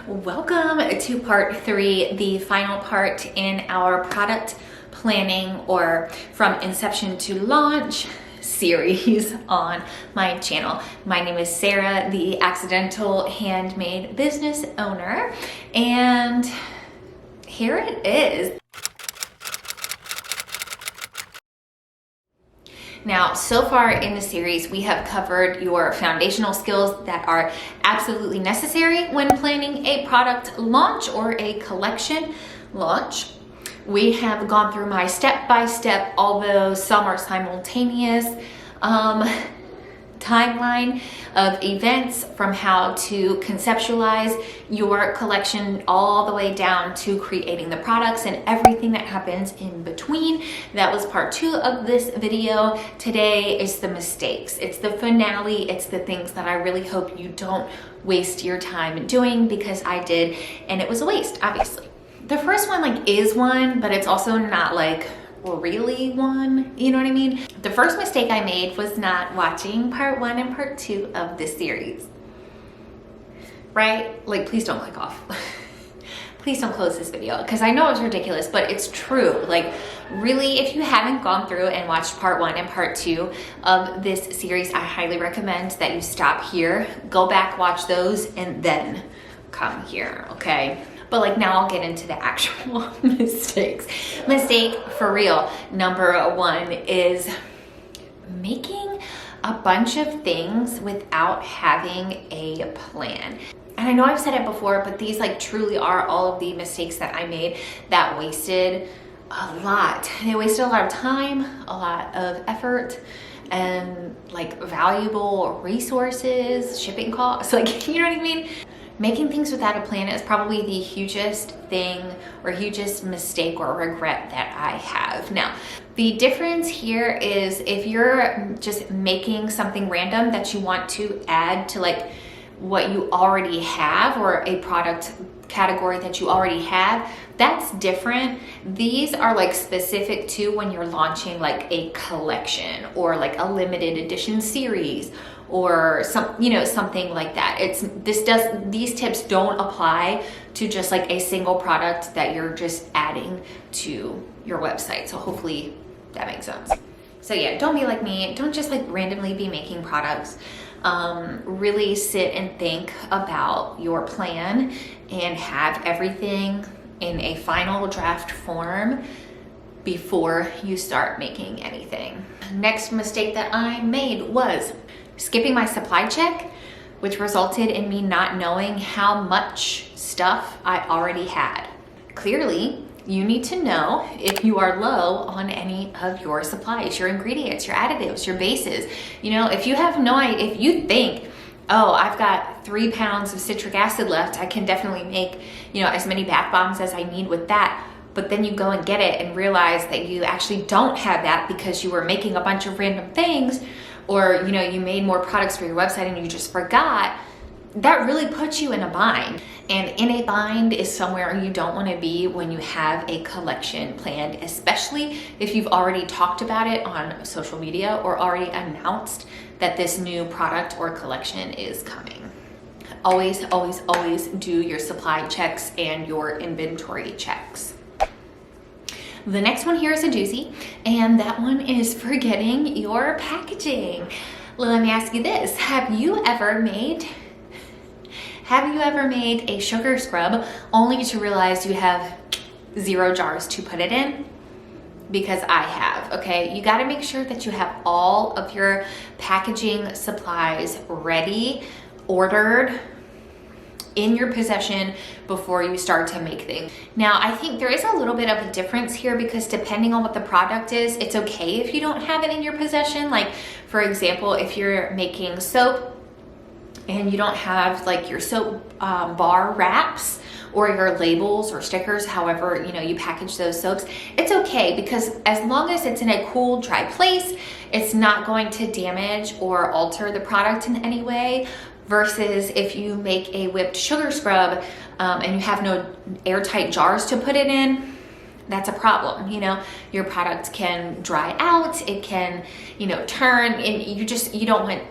Welcome to part 3, the final part in our product planning or from inception to launch series on my channel. My name is Sarah, the accidental handmade business owner, and here it is. Now, so far in the series, we have covered your foundational skills that are absolutely necessary when planning a product launch or a collection launch. We have gone through my step-by-step, although some are simultaneous, timeline of events from how to conceptualize your collection all the way down to creating the products and everything that happens in between. That was part 2 of this video. Today is the mistakes. It's the finale. It's the things that I really hope you don't waste your time doing, because I did, and it was a waste, obviously. The first one is one, but it's also not really one, you know what I mean? The first mistake I made was not watching part 1 and part 2 of this series, right? Please don't click off. Please don't close this video, because I know it's ridiculous, but it's true. Really, if you haven't gone through and watched part 1 and part 2 of this series, I highly recommend that you stop here, go back, watch those, and then come here, okay? But now I'll get into the actual mistakes. Mistake for real number 1 is making a bunch of things without having a plan. And I know I've said it before, but these truly are all of the mistakes that I made that wasted a lot. They wasted a lot of time, a lot of effort, and valuable resources, shipping costs, you know what I mean? Making things without a plan is probably the hugest thing or hugest mistake or regret that I have. Now, the difference here is if you're just making something random that you want to add to what you already have, or a product category that you already have, that's different. These are specific to when you're launching a collection or a limited edition series or something like that. These tips don't apply to just a single product that you're just adding to your website. So hopefully that makes sense. So yeah, don't be like me. Don't just randomly be making products. Really sit and think about your plan and have everything in a final draft form before you start making anything. Next mistake that I made was skipping my supply check, which resulted in me not knowing how much stuff I already had. Clearly, you need to know if you are low on any of your supplies, your ingredients, your additives, your bases. If you have no idea, if you think, oh, I've got 3 pounds of citric acid left, I can definitely make, as many bath bombs as I need with that. But then you go and get it and realize that you actually don't have that because you were making a bunch of random things, or you made more products for your website and you just forgot. That really puts you in a bind. And in a bind is somewhere you don't want to be when you have a collection planned, especially if you've already talked about it on social media or already announced that this new product or collection is coming. Always, always, always do your supply checks and your inventory checks. The next one here is a doozy, and that one is forgetting your packaging. Let me ask you this. Have you ever made a sugar scrub only to realize you have 0 jars to put it in? Because I have, okay? You gotta make sure that you have all of your packaging supplies ready, ordered, in your possession before you start to make things. Now, I think there is a little bit of a difference here, because depending on what the product is, it's okay if you don't have it in your possession. For example, if you're making soap and you don't have your soap bar wraps or your labels or stickers, however you package those soaps, it's okay, because as long as it's in a cool, dry place, it's not going to damage or alter the product in any way. Versus if you make a whipped sugar scrub and you have no airtight jars to put it in, that's a problem. Your product can dry out, it can turn, and you don't want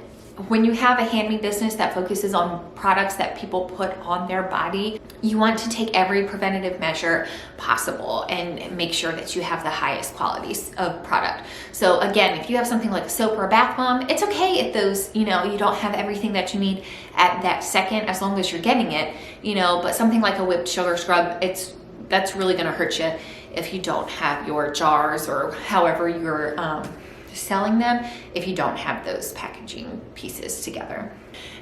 when you have a handmade business that focuses on products that people put on their body, you want to take every preventative measure possible and make sure that you have the highest qualities of product. So again, if you have something like a soap or a bath bomb, it's okay if those, you don't have everything that you need at that second, as long as you're getting it, but something like a whipped sugar scrub, that's really gonna hurt you if you don't have your jars or however you're selling them, if you don't have those packaging pieces together.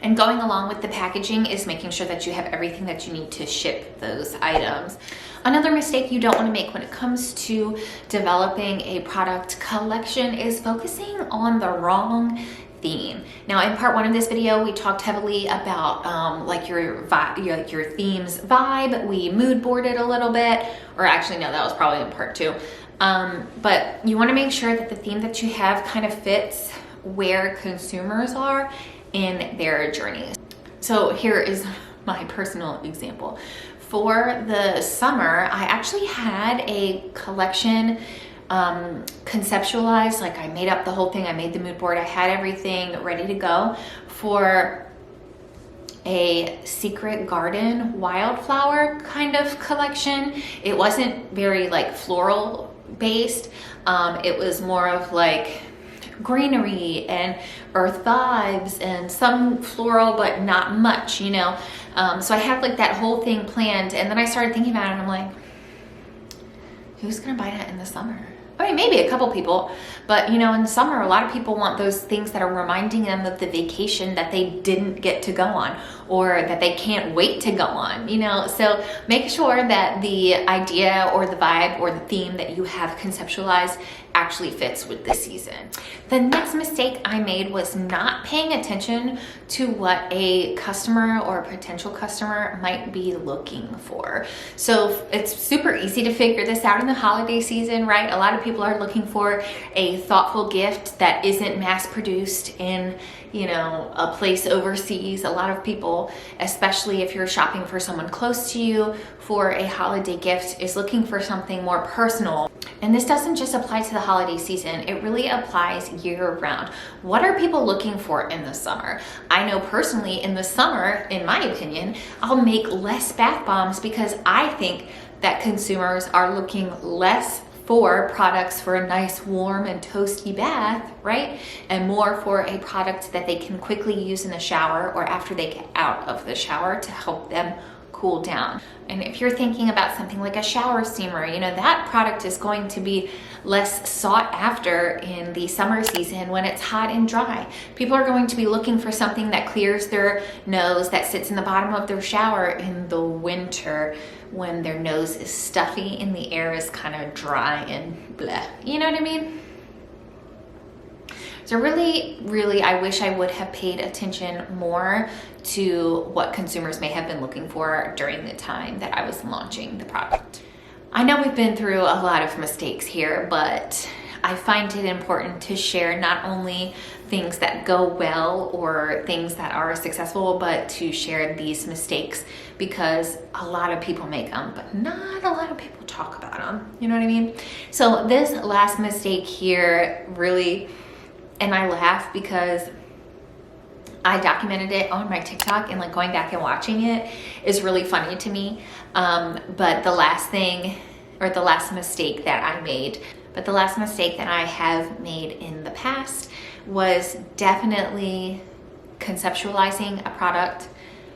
And going along with the packaging is making sure that you have everything that you need to ship those items. Another mistake you don't want to make when it comes to developing a product collection is focusing on the wrong theme. Now, in part 1 of this video, we talked heavily about like your theme's vibe. We mood boarded a little bit, or actually no, that was probably in part 2. But you want to make sure that the theme that you have kind of fits where consumers are in their journey. So here is my personal example. For the summer, I actually had a collection conceptualized. Like, I made up the whole thing. I made the mood board. I had everything ready to go for a secret garden wildflower kind of collection. It wasn't very like floral based. It was more of like greenery and earth vibes and some floral, but not much, so I had like that whole thing planned, and then I started thinking about it and I'm like, who's gonna buy that in the summer? I mean, maybe a couple people, but in the summer, a lot of people want those things that are reminding them of the vacation that they didn't get to go on, or that they can't wait to go on, So make sure that the idea or the vibe or the theme that you have conceptualized actually fits with the season. The next mistake I made was not paying attention to what a customer or a potential customer might be looking for. So it's super easy to figure this out in the holiday season, right? A lot of people are looking for a thoughtful gift that isn't mass produced in a place overseas. A lot of people, especially if you're shopping for someone close to you for a holiday gift, is looking for something more personal. And this doesn't just apply to the holiday season, it really applies year round. What are people looking for in the summer? I know personally in the summer, in my opinion, I'll make less bath bombs because I think that consumers are looking less for products for a nice warm and toasty bath, right? And more for a product that they can quickly use in the shower or after they get out of the shower to help them cool down. And if you're thinking about something like a shower steamer, that product is going to be less sought after in the summer season when it's hot and dry. People are going to be looking for something that clears their nose, that sits in the bottom of their shower in the winter when their nose is stuffy and the air is kind of dry and blah. You know what I mean? So really, I wish I would have paid attention more to what consumers may have been looking for during the time that I was launching the product. I know we've been through a lot of mistakes here, but I find it important to share not only things that go well or things that are successful, but to share these mistakes because a lot of people make them, but not a lot of people talk about them. You know what I mean? So this last mistake here really, and I laugh because I documented it on my TikTok, and like going back and watching it is really funny to me. But the last mistake that I have made in the past was definitely conceptualizing a product,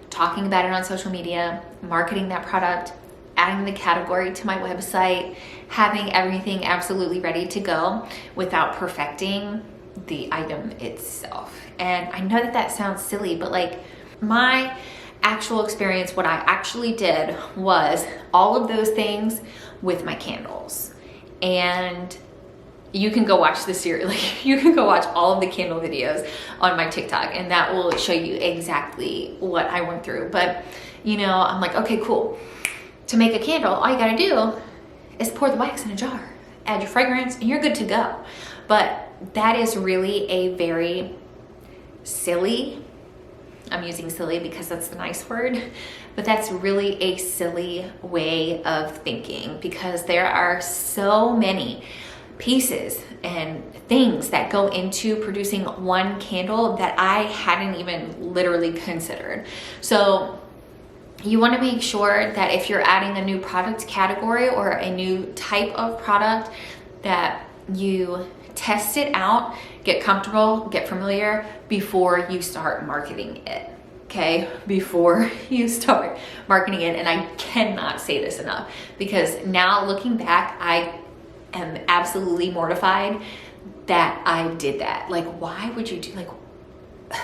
talking about it on social media, marketing that product, adding the category to my website, having everything absolutely ready to go without perfecting the item itself. And I know that sounds silly, but like my actual experience, what I actually did was all of those things with my candles. And you can go watch the series, like you can go watch all of the candle videos on my TikTok, and that will show you exactly what I went through. But I'm like, okay, cool. To make a candle, all you gotta do is pour the wax in a jar, add your fragrance, and you're good to go. But that is really a very silly, I'm using silly because that's the nice word, but that's really a silly way of thinking because there are so many pieces and things that go into producing one candle that I hadn't even literally considered. So you want to make sure that if you're adding a new product category or a new type of product, that you test it out, get comfortable, get familiar before you start marketing it. Okay, before you start marketing it. And I cannot say this enough, because now looking back, I am absolutely mortified that I did that. Like, why would you do, like,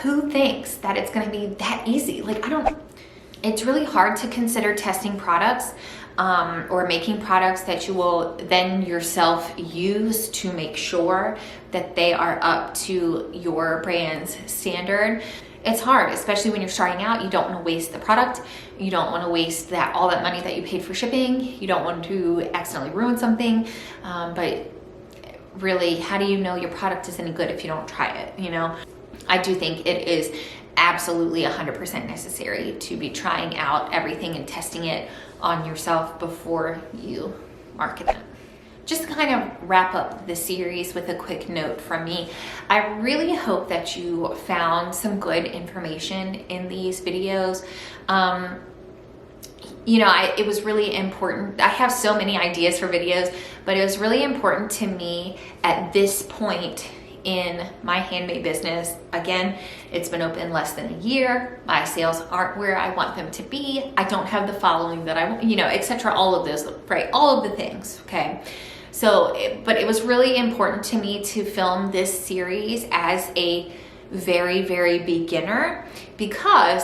who thinks that it's going to be that easy? Like, it's really hard to consider testing products or making products that you will then yourself use to make sure that they are up to your brand's standard. It's hard, especially when you're starting out. You don't want to waste the product. You don't want to waste all that money that you paid for shipping. You don't want to accidentally ruin something. But really, how do you know your product is any good if you don't try it? You know, I do think it is absolutely 100% necessary to be trying out everything and testing it on yourself before you market it. Just to kind of wrap up the series with a quick note from me, I really hope that you found some good information in these videos. You know, it was really important. I have so many ideas for videos, but it was really important to me at this point in my handmade business. Again, it's been open less than a year. My sales aren't where I want them to be. I don't have the following that I want, you know, etc. All of those, right? All of the things, okay? So, but it was really important to me to film this series as a very, very beginner, because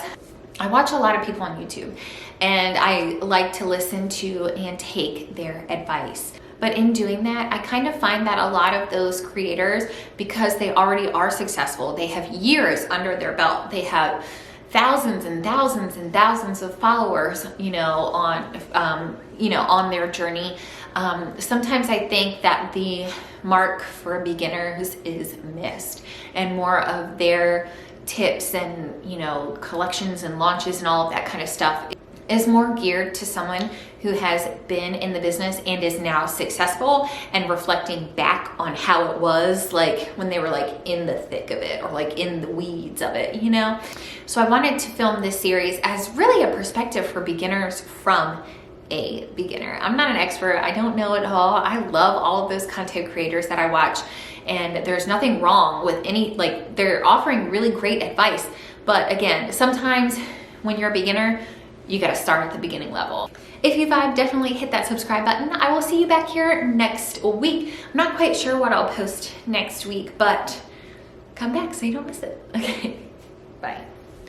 I watch a lot of people on YouTube and I like to listen to and take their advice. But in doing that, I kind of find that a lot of those creators, because they already are successful, they have years under their belt, they have thousands and thousands and thousands of followers, you know, on their journey. Sometimes I think that the mark for beginners is missed, and more of their tips and, you know, collections and launches and all of that kind of stuff is more geared to someone who has been in the business and is now successful, and reflecting back on how it was like when they were like in the thick of it, or like in the weeds of it, you know? So I wanted to film this series as really a perspective for beginners from a beginner. I'm not an expert. I don't know it all. I love all of those content creators that I watch, and there's nothing wrong with any, like, they're offering really great advice. But again, sometimes when you're a beginner, you got to start at the beginning level. If you vibe, definitely hit that subscribe button. I will see you back here next week. I'm not quite sure what I'll post next week, but come back so you don't miss it. Okay, bye.